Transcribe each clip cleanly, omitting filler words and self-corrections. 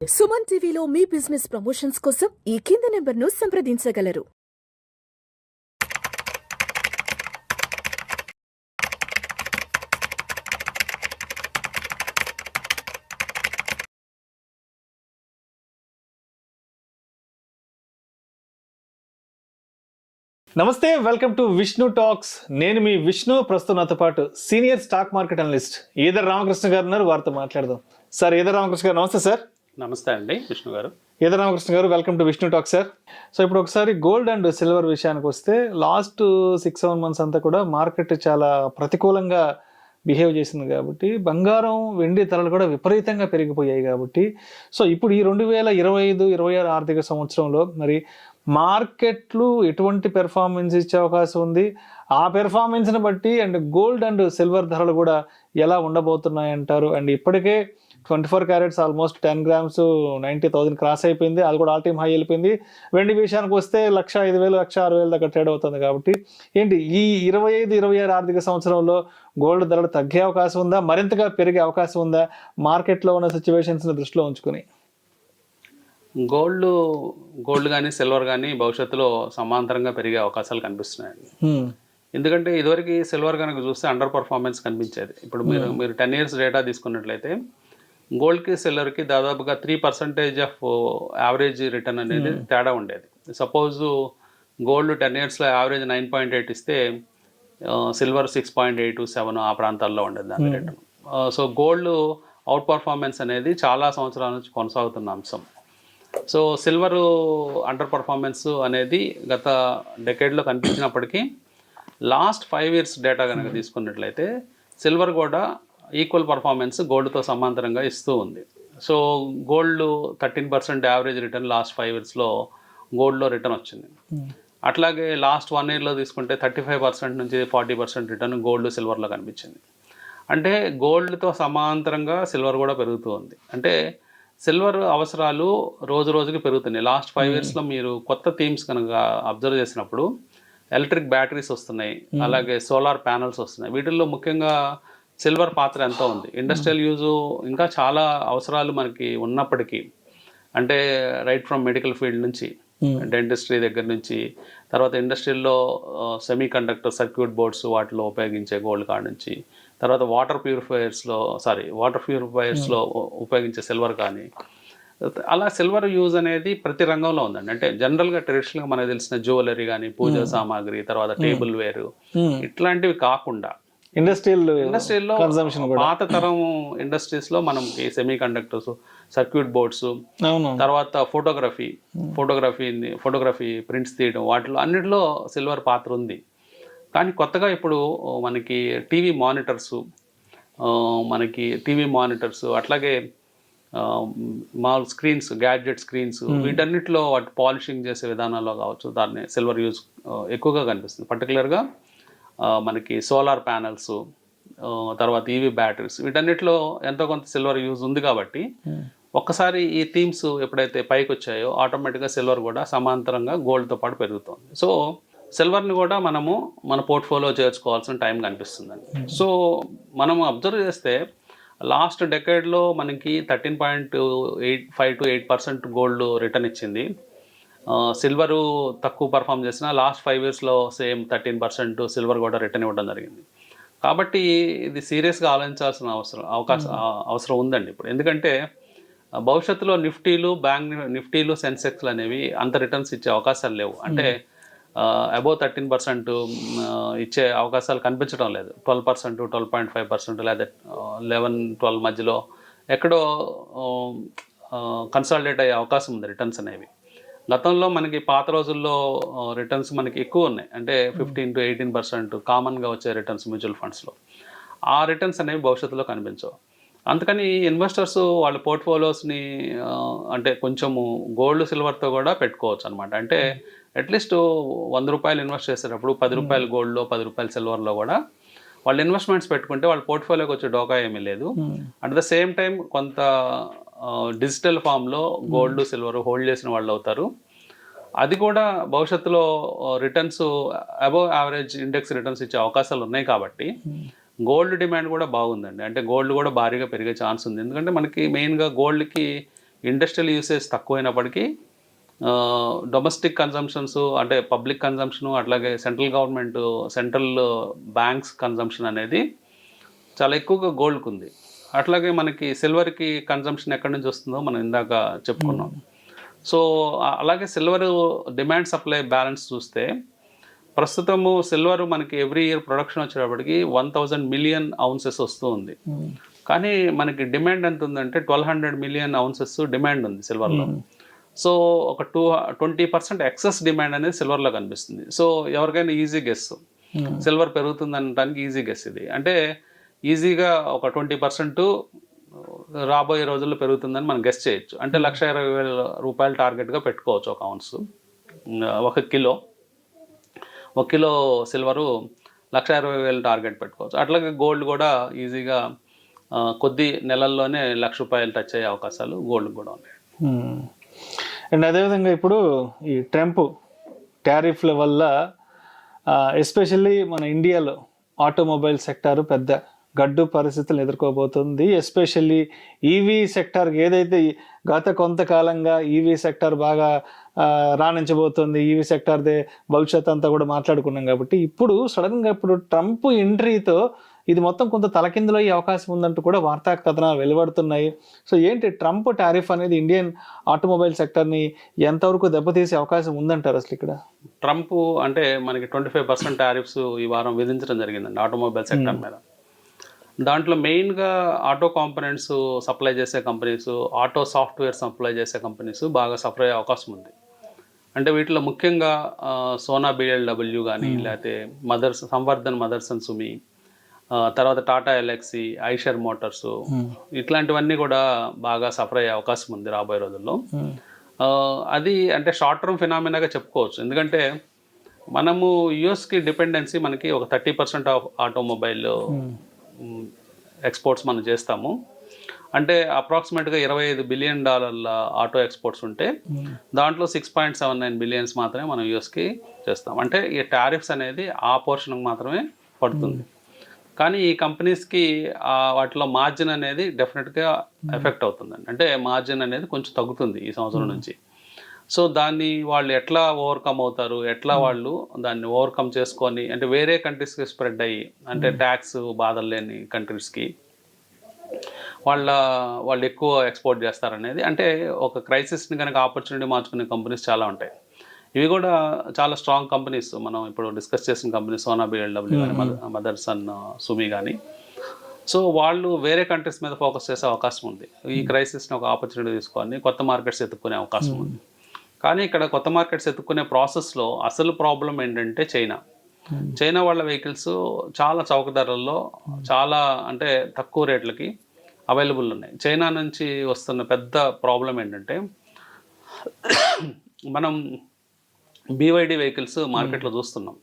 సుమన్ టీవీలో మీ business promotions కోసం ఈ కింది నెంబర్ను సంప్రదించగలరు. నమస్తే, వెల్కమ్ టు విష్ణు టాక్స్. నేను మీ విష్ణు. ప్రస్తుతం నాతో పాటు senior stock market analyst either Ramakrishna గారు ఉన్నారు. వారితో మాట్లాడదాం. సార్, ఈదర్ రామకృష్ణ గారు నమస్తే. సార్ నమస్తే అండి, విష్ణు గారు. ఈదర్ రామకృష్ణ గారు, welcome to Vishnu talk. Sir, so ఇప్పుడు ఒకసారి గోల్డ్ అండ్ సిల్వర్ విషయానికి వస్తే, లాస్ట్ 6-7 months అంతా కూడా మార్కెట్ చాలా ప్రతికూలంగా బిహేవ్ చేసింది కాబట్టి బంగారం వెండి ధరలు కూడా విపరీతంగా పెరిగిపోయాయి కాబట్టి, సో ఇప్పుడు ఈ 2025-26 ఆర్థిక సంవత్సరంలో మరి మార్కెట్లు ఎటువంటి పెర్ఫార్మెన్స్ ఇచ్చే అవకాశం ఉంది, ఆ పెర్ఫార్మెన్స్ని బట్టి అండ్ గోల్డ్ అండ్ సిల్వర్ ధరలు కూడా ఎలా ఉండబోతున్నాయి అంటారు? అండ్ ఇప్పటికే 24 carats ఆల్మోస్ట్ 10 grams 90,000 క్రాస్ అయిపోయింది. అది కూడా ఆల్ టైమ్ హై వెళ్ళిపోయింది. వెండి విషయానికి వస్తే 1,05,000 1,06,000 దాకా ట్రేడ్ అవుతుంది. కాబట్టి ఏంటి ఈ 25-26 ఆర్థిక సంవత్సరంలో గోల్డ్ ధరలు తగ్గే అవకాశం ఉందా, మరింతగా పెరిగే అవకాశం ఉందా, మార్కెట్లో ఉన్న సిచ్యువేషన్స్ని దృష్టిలో ఉంచుకుని? గోల్డ్ కానీ సిల్వర్ కానీ భవిష్యత్తులో సమాంతరంగా పెరిగే అవకాశాలు కనిపిస్తున్నాయండి. ఎందుకంటే ఇదివరకు సిల్వర్ కనుక చూస్తే అండర్ పర్ఫార్మెన్స్ కనిపించేది. ఇప్పుడు మీరు 10 years డేటా తీసుకున్నట్లయితే గోల్డ్కి సిల్వర్కి దాదాపుగా 3% ఆఫ్ యావరేజ్ రిటర్న్ అనేది తేడా ఉండేది. సపోజ్ గోల్డ్ 10 yearsలో యావరేజ్ 9.8 ఇస్తే సిల్వర్ 6.8-7 ఆ ప్రాంతాల్లో ఉండేది దాని return. So gold out performance అనేది చాలా సంవత్సరాల నుంచి కొనసాగుతున్న అంశం. సో సిల్వర్ అండర్ పర్ఫార్మెన్స్ అనేది గత డెకేడ్లో కనిపించినప్పటికీ లాస్ట్ 5 years డేటా కనుక తీసుకున్నట్లయితే సిల్వర్ కూడా ఈక్వల్ పర్ఫార్మెన్స్ గోల్డ్తో సమాంతరంగా ఇస్తూ ఉంది. So gold 13% average return last 5 yearsలో గోల్డ్లో రిటర్న్ వచ్చింది. అట్లాగే లాస్ట్ 1 yearలో తీసుకుంటే 35% నుంచి 40% రిటర్న్ గోల్డ్ సిల్వర్లో కనిపించింది. అంటే గోల్డ్తో సమాంతరంగా సిల్వర్ కూడా పెరుగుతూ ఉంది. అంటే సిల్వర్ అవసరాలు రోజు రోజుకి పెరుగుతున్నాయి. లాస్ట్ 5 yearsలో మీరు కొత్త థీమ్స్ కనుక అబ్జర్వ్ చేసినప్పుడు ఎలక్ట్రిక్ బ్యాటరీస్ వస్తున్నాయి, అలాగే సోలార్ ప్యానల్స్ వస్తున్నాయి. వీటిల్లో ముఖ్యంగా సిల్వర్ పాత్ర ఎంతో ఉంది. ఇండస్ట్రియల్ యూజు ఇంకా చాలా అవసరాలు మనకి ఉన్నప్పటికీ, అంటే రైట్ ఫ్రమ్ మెడికల్ ఫీల్డ్ నుంచి డెంటిస్ట్రీ దగ్గర నుంచి, తర్వాత ఇండస్ట్రీల్లో సెమీ కండక్టర్ సర్క్యూట్ బోర్డ్స్ వాటిలో ఉపయోగించే గోల్డ్ కాడ నుంచి, తర్వాత వాటర్ ప్యూరిఫైయర్స్లో ఉపయోగించే సిల్వర్ కానీ, అలా సిల్వర్ యూజ్ అనేది ప్రతి రంగంలో ఉందండి. అంటే జనరల్గా ట్రెడిషనల్గా మనకు తెలిసిన జ్యువెలరీ కానీ, పూజా సామాగ్రి, తర్వాత టేబుల్ వేరు, ఇట్లాంటివి కాకుండా ఇండస్ట్రీల్లో పాత తరం ఇండస్ట్రీస్లో మనం ఈ సెమీ కండక్టర్స్, సర్క్యూట్ బోర్డ్స్, తర్వాత ఫోటోగ్రఫీ ప్రింట్స్ తీయడం, వాటిలో అన్నిటిలో సిల్వర్ పాత్ర ఉంది. కానీ కొత్తగా ఇప్పుడు మనకి టీవీ మానిటర్స్ అట్లాగే మామూలు స్క్రీన్స్, గ్యాడ్జెట్ స్క్రీన్స్, వీటన్నిటిలో వాటి పాలిషింగ్ చేసే విధానాల్లో కావచ్చు దాన్ని సిల్వర్ యూజ్ ఎక్కువగా కనిపిస్తుంది. పర్టికులర్గా మనకి సోలార్ ప్యానల్స్, తర్వాత ఈవీ బ్యాటరీస్, వీటన్నిటిలో ఎంతో కొంత సిల్వర్ యూజ్ ఉంది. కాబట్టి ఒక్కసారి ఈ థీమ్స్ ఎప్పుడైతే పైకి వచ్చాయో ఆటోమేటిక్గా సిల్వర్ కూడా సమాంతరంగా గోల్డ్తో పాటు పెరుగుతుంది. సో సిల్వర్ని కూడా మనము మన పోర్ట్ఫోలియో చేర్చుకోవాల్సిన టైం కనిపిస్తుందండి. సో మనం అబ్జర్వ్ చేస్తే లాస్ట్ డెకేడ్లో మనకి 13.85-8% గోల్డ్ రిటర్న్ ఇచ్చింది. సిల్వరు తక్కువ పర్ఫామ్ చేసిన లాస్ట్ 5 yearsలో సేమ్ 13% సిల్వర్ కూడా రిటర్న్ ఇవ్వడం జరిగింది. కాబట్టి ఇది సీరియస్గా ఆలోచించాల్సిన అవసరం ఉందండి ఇప్పుడు. ఎందుకంటే భవిష్యత్తులో నిఫ్టీలు సెన్సెక్స్లు అనేవి అంత రిటర్న్స్ ఇచ్చే అవకాశాలు లేవు. అంటే అబోవ్ 13% ఇచ్చే అవకాశాలు కనిపించడం లేదు. 12%, 12.5% లేదా 11-12 మధ్యలో ఎక్కడో కన్సాలిడేట్ అయ్యే అవకాశం ఉంది రిటర్న్స్ అనేవి. గతంలో మనకి పాత రోజుల్లో రిటర్న్స్ మనకి ఎక్కువ ఉన్నాయి. అంటే 15-18% కామన్గా వచ్చే రిటర్న్స్ మ్యూచువల్ ఫండ్స్లో. ఆ రిటర్న్స్ అనేవి భవిష్యత్తులో కనిపించవు. అందుకని ఇన్వెస్టర్స్ వాళ్ళ పోర్ట్ఫోలియోస్ని అంటే కొంచెము గోల్డ్ సిల్వర్తో కూడా పెట్టుకోవచ్చు అనమాట. అంటే అట్లీస్ట్ ₹100 ఇన్వెస్ట్ చేసేటప్పుడు ₹10 గోల్డ్లో, ₹10 సిల్వర్లో కూడా వాళ్ళు ఇన్వెస్ట్మెంట్స్ పెట్టుకుంటే వాళ్ళ పోర్ట్ఫోలియోకి వచ్చే డోకా ఏమీ లేదు. అట్ ద సేమ్ టైం కొంత డిజిటల్ ఫామ్లో గోల్డ్ సిల్వర్ హోల్డ్ చేసిన వాళ్ళు అవుతారు. అది కూడా భవిష్యత్తులో returns above average index returns ఇచ్చే అవకాశాలు ఉన్నాయి. కాబట్టి గోల్డ్ డిమాండ్ కూడా బాగుందండి. అంటే గోల్డ్ కూడా భారీగా పెరిగే ఛాన్స్ ఉంది. ఎందుకంటే మనకి మెయిన్గా గోల్డ్కి ఇండస్ట్రియల్ యూసేజ్ తక్కువైనప్పటికీ డొమెస్టిక్ కన్జంప్షన్స్ అంటే పబ్లిక్ కన్జంప్షన్ అట్లాగే సెంట్రల్ బ్యాంక్స్ కన్జంప్షన్ అనేది చాలా ఎక్కువగా గోల్డ్కి ఉంది. అట్లాగే మనకి సిల్వర్కి కన్జంప్షన్ ఎక్కడి నుంచి వస్తుందో మనం ఇందాక చెప్పుకున్నాం. సో అలాగే సిల్వర్ డిమాండ్ సప్లై బ్యాలెన్స్ చూస్తే ప్రస్తుతము సిల్వర్ మనకి ఎవ్రీ ఇయర్ ప్రొడక్షన్ వచ్చేటప్పటికి 1000 మిలియన్ ounces వస్తూ ఉంది. కానీ మనకి డిమాండ్ ఎంత ఉందంటే 1200 మిలియన్ ounces డిమాండ్ ఉంది సిల్వర్లో. సో ఒక 20% ఎక్సెస్ డిమాండ్ అనేది సిల్వర్లో కనిపిస్తుంది. సో ఎవరికైనా ఈజీ గెస్ సిల్వర్ పెరుగుతుంది అనడానికి ఈజీ గెస్ ఇది. అంటే ఈజీగా ఒక 20% రాబోయే రోజుల్లో పెరుగుతుందని మనం గెస్ చేయొచ్చు. అంటే 1,20,000 రూపాయలు టార్గెట్గా పెట్టుకోవచ్చు ఒక ounce. 1 కిలో సిల్వరు 1,20,000 టార్గెట్ పెట్టుకోవచ్చు. అట్లాగే గోల్డ్ కూడా ఈజీగా కొద్ది నెలల్లోనే 1,00,000 రూపాయలు టచ్ అయ్యే అవకాశాలు గోల్డ్ కూడా ఉన్నాయి. అండ్ అదేవిధంగా ఇప్పుడు ఈ ట్రంప్ టారిఫ్ల వల్ల ఎస్పెషల్లీ మన ఇండియాలో ఆటోమొబైల్ సెక్టారు పెద్ద గడ్డు పరిస్థితులను ఎదుర్కోబోతుంది. ఎస్పెషల్లీ ఈవీ సెక్టార్ ఏదైతే గత కొంతకాలంగా ఈవీ సెక్టార్ బాగా రాణించబోతుంది, ఈవీ సెక్టార్దే భవిష్యత్ అంతా కూడా మాట్లాడుకున్నాం. కాబట్టి ఇప్పుడు సడన్గా ఇప్పుడు ట్రంప్ ఎంట్రీతో ఇది మొత్తం కొంత తలకిందులో అయ్యే అవకాశం ఉందంటూ కూడా వార్తా కథనాలు వెలువడుతున్నాయి. సో ఏంటి ట్రంప్ టారిఫ్ అనేది ఇండియన్ ఆటోమొబైల్ సెక్టర్ని ఎంతవరకు దెబ్బతీసే అవకాశం ఉందంటారు అసలు ఇక్కడ? ట్రంప్ అంటే మనకి 25% టారిఫ్స్ ఈ వారం విధించడం జరిగిందండి ఆటోమొబైల్ సెక్టర్ మీద. దాంట్లో మెయిన్గా ఆటో కాంపోనెంట్స్ సప్లై చేసే కంపెనీస్, ఆటో సాఫ్ట్వేర్ సప్లై చేసే కంపెనీస్ బాగా సఫర్ అయ్యే అవకాశం ఉంది. అంటే వీటిలో ముఖ్యంగా సోనా BLW కానీ, లేకపోతే సంవర్ధన్ మదర్సన్ సుమి, తర్వాత టాటా ఎల్ఎక్సీ, ఐషర్ మోటార్స్, ఇట్లాంటివన్నీ కూడా బాగా సఫర్ అయ్యే అవకాశం ఉంది రాబోయే రోజుల్లో. అది అంటే షార్ట్ టర్మ్ ఫినామినాగా చెప్పుకోవచ్చు. ఎందుకంటే మనము యుఎస్కి డిపెండెన్సీ మనకి ఒక 30% ఆఫ్ ఆటోమొబైల్ ఎక్స్పోర్ట్స్ మనం చేస్తాము. అంటే అప్రాక్సిమేట్గా $25 బిలియన్ ఆటో ఎక్స్పోర్ట్స్ ఉంటే దాంట్లో 6.79 బిలియన్స్ మాత్రమే మనం యూఎస్కి చేస్తాం. అంటే ఈ టారిఫ్స్ అనేది ఆ పోర్షన్కి మాత్రమే పడుతుంది. కానీ ఈ కంపెనీస్కి వాటిలో మార్జిన్ అనేది డెఫినెట్గా ఎఫెక్ట్ అవుతుందండి. అంటే మార్జిన్ అనేది కొంచెం తగ్గుతుంది ఈ సంవత్సరం నుంచి. సో దాన్ని వాళ్ళు ఎట్లా ఓవర్కమ్ అవుతారు, ఎట్లా వాళ్ళు దాన్ని ఓవర్కమ్ చేసుకొని అంటే వేరే కంట్రీస్కి స్ప్రెడ్ అయ్యి అంటే ట్యాక్స్ బాధలు లేని కంట్రీస్కి వాళ్ళు ఎక్కువ ఎక్స్పోర్ట్ చేస్తారనేది. అంటే ఒక క్రైసిస్ని కనుక ఆపర్చునిటీ మార్చుకునే కంపెనీస్ చాలా ఉంటాయి. ఇవి కూడా చాలా స్ట్రాంగ్ కంపెనీస్. మనం ఇప్పుడు డిస్కస్ చేసిన కంపెనీ సోనా BLW కానీ, మదర్సన్ సుమి కానీ. సో వాళ్ళు వేరే కంట్రీస్ మీద ఫోకస్ చేసే అవకాశం ఉంది. ఈ క్రైసిస్ని ఒక ఆపర్చునిటీ తీసుకొని కొత్త మార్కెట్స్ ఎత్తుక్కునే అవకాశం ఉంది. కానీ ఇక్కడ కొత్త మార్కెట్స్ ఎత్తుక్కునే ప్రాసెస్లో అసలు ప్రాబ్లం ఏంటంటే చైనా వాళ్ళ వెహికల్స్ చాలా చౌక ధరల్లో చాలా అంటే తక్కువ రేట్లకి అవైలబుల్ ఉన్నాయి. చైనా నుంచి వస్తున్న పెద్ద ప్రాబ్లం ఏంటంటే మనం BYD వెహికల్స్ మార్కెట్లో చూస్తున్నాం.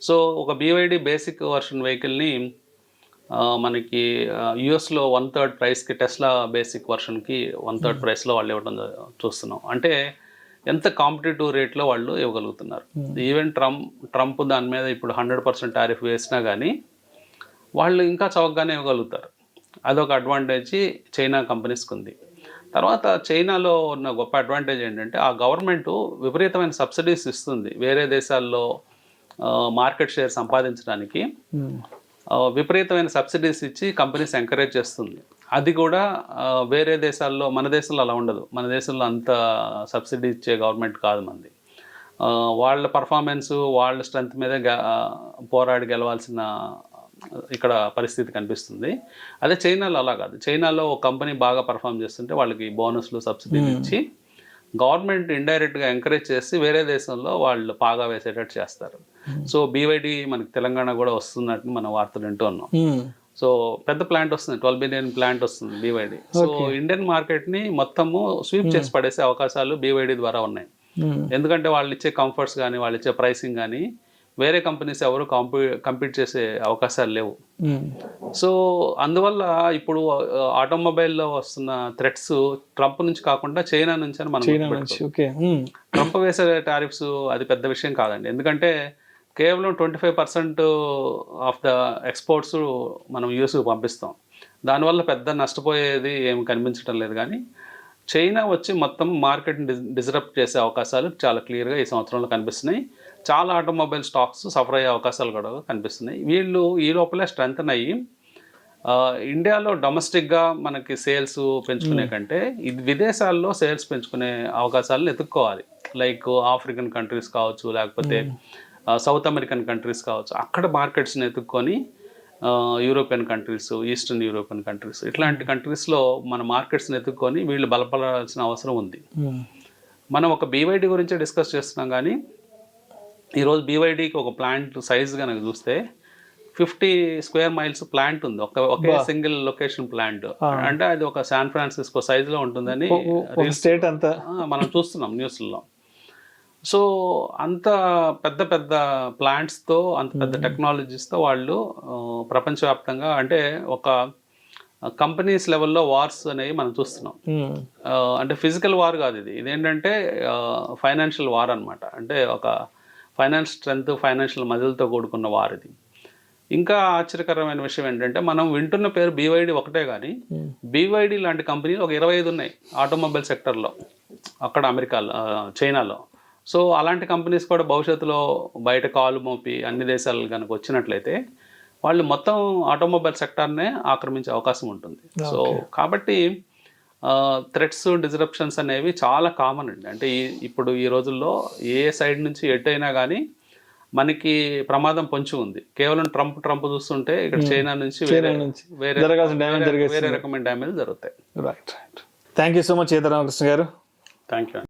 సో ఒక BYD బేసిక్ వర్షన్ వెహికల్ని మనకి యుఎస్లో 1/3 ప్రైస్కి, టెస్లా బేసిక్ వర్షన్కి 1/3 ప్రైస్లో వాళ్ళు ఇవ్వడం చూస్తున్నాం. అంటే ఎంత కాంపిటేటివ్ రేట్లో వాళ్ళు ఇవ్వగలుగుతున్నారు. ఈవెన్ ట్రంప్ దాని మీద ఇప్పుడు 100% టారిఫ్ వేసినా కానీ వాళ్ళు ఇంకా చౌకగానే ఇవ్వగలుగుతారు. అదొక అడ్వాంటేజ్ చైనా కంపెనీస్కి ఉంది. తర్వాత చైనాలో ఉన్న గొప్ప అడ్వాంటేజ్ ఏంటంటే ఆ గవర్నమెంట్ విపరీతమైన సబ్సిడీస్ ఇస్తుంది. వేరే దేశాల్లో మార్కెట్ షేర్ సంపాదించడానికి విపరీతమైన సబ్సిడీస్ ఇచ్చి కంపెనీస్ ఎంకరేజ్ చేస్తుంది. అది కూడా వేరే దేశాల్లో, మన దేశంలో అలా ఉండదు. మన దేశంలో అంత సబ్సిడీ ఇచ్చే గవర్నమెంట్ కాదు మనది. వాళ్ళ పర్ఫార్మెన్స్, వాళ్ళ స్ట్రెంత్ మీద పోరాడి గెలవాల్సిన ఇక్కడ పరిస్థితి కనిపిస్తుంది. అదే చైనాలో అలా కాదు. చైనాలో ఒక కంపెనీ బాగా పర్ఫామ్ చేస్తుంటే వాళ్ళకి బోనస్లు, సబ్సిడీలు ఇచ్చి గవర్నమెంట్ ఇండైరెక్ట్గా ఎంకరేజ్ చేసి వేరే దేశంలో వాళ్ళు పాగా వేసేటట్టు చేస్తారు. సో BYD మనకి తెలంగాణ కూడా వస్తున్నట్టు మనం వార్తలు వింటూ ఉన్నాం. సో పెద్ద ప్లాంట్ వస్తుంది, 12 బిలియన్ ప్లాంట్ వస్తుంది BYD. సో ఇండియన్ మార్కెట్ని మొత్తము స్వీప్ చేసి పడేసే అవకాశాలు BYD ద్వారా ఉన్నాయి. ఎందుకంటే వాళ్ళు ఇచ్చే కంఫర్ట్స్ కానీ, వాళ్ళు ఇచ్చే ప్రైసింగ్ కానీ వేరే కంపెనీస్ ఎవరు కంపీట్ చేసే అవకాశాలు లేవు. సో అందువల్ల ఇప్పుడు ఆటోమొబైల్లో వస్తున్న థ్రెట్స్ ట్రంప్ నుంచి కాకుండా చైనా నుంచి అని మనం ట్రంప్ వేసే టారిఫ్స్ అది పెద్ద విషయం కాదండి. ఎందుకంటే కేవలం 25% ఆఫ్ ద ఎక్స్పోర్ట్స్ మనం యూఎస్కి పంపిస్తాం. దానివల్ల పెద్ద నష్టపోయేది ఏమి కనిపించడం లేదు. కానీ చైనా వచ్చి మొత్తం మార్కెట్ని డిస్రప్ట్ చేసే అవకాశాలు చాలా క్లియర్గా ఈ సంవత్సరంలో కనిపిస్తున్నాయి. చాలా ఆటోమొబైల్ స్టాక్స్ సఫర్ అయ్యే అవకాశాలు కూడా కనిపిస్తున్నాయి. వీళ్ళు ఈ లోపలే స్ట్రెంగ్తన్ అయ్యి ఇండియాలో డొమెస్టిక్గా మనకి సేల్స్ పెంచుకునే కంటే ఇది విదేశాల్లో సేల్స్ పెంచుకునే అవకాశాలను ఎత్తుక్కోవాలి. లైక్ ఆఫ్రికన్ కంట్రీస్ కావచ్చు, లేకపోతే సౌత్ అమెరికన్ కంట్రీస్ కావచ్చు, అక్కడ మార్కెట్స్ని ఎత్తుక్కొని European countries, eastern European countries, ఇట్లాంటి కంట్రీస్లో మన మార్కెట్స్ని ఎత్తుక్కొని వీళ్ళు బలపడాల్సిన అవసరం ఉంది. మనం ఒక బీవైడీ గురించే డిస్కస్ చేస్తున్నాం, కానీ ఈరోజు బీవైడీకి ఒక ప్లాంట్ సైజ్ కనుక చూస్తే 50 స్క్వేర్ మైల్స్ ప్లాంట్ ఉంది, ఒకే సింగిల్ లొకేషన్ ప్లాంట్. అంటే అది ఒక శాన్ ఫ్రాన్సిస్కో సైజులో ఉంటుందని స్టేట్ అంతా మనం చూస్తున్నాం న్యూస్లో. సో అంత పెద్ద పెద్ద ప్లాంట్స్తో, అంత పెద్ద టెక్నాలజీస్తో వాళ్ళు ప్రపంచవ్యాప్తంగా, అంటే ఒక కంపెనీస్ లెవెల్లో వార్స్ అనేవి మనం చూస్తున్నాం. అంటే ఫిజికల్ వార్ కాదు ఇది, ఇదేంటంటే ఫైనాన్షియల్ వార్ అనమాట. అంటే ఒక ఫైనాన్స్ స్ట్రెంగ్త్, ఫైనాన్షియల్ మజిల్తో కూడుకున్న వార్ ఇది. ఇంకా ఆశ్చర్యకరమైన విషయం ఏంటంటే, మనం వింటున్న పేరు బీవైడీ ఒకటే, కానీ బీవైడీ లాంటి కంపెనీలు ఒక 25 ఉన్నాయి ఆటోమొబైల్ సెక్టర్లో అక్కడ అమెరికాలో, చైనాలో. సో అలాంటి కంపెనీస్ కూడా భవిష్యత్తులో బయట కాలు మోపి అన్ని దేశాలు కనుక వచ్చినట్లయితే వాళ్ళు మొత్తం ఆటోమొబైల్ సెక్టార్నే ఆక్రమించే అవకాశం ఉంటుంది. సో కాబట్టి థ్రెట్స్, డిస్రప్షన్స్ అనేవి చాలా కామన్ అండి. అంటే ఇప్పుడు ఈ రోజుల్లో ఏ సైడ్ నుంచి ఎటైనా కానీ మనకి ప్రమాదం పొంచి ఉంది. కేవలం ట్రంప్ చూస్తుంటే ఇక్కడ చైనా నుంచి వేరే రకమైన డ్యామేజ్ జరుగుతాయి. Right. Thank you so much Ramakrishna garu. Thank you.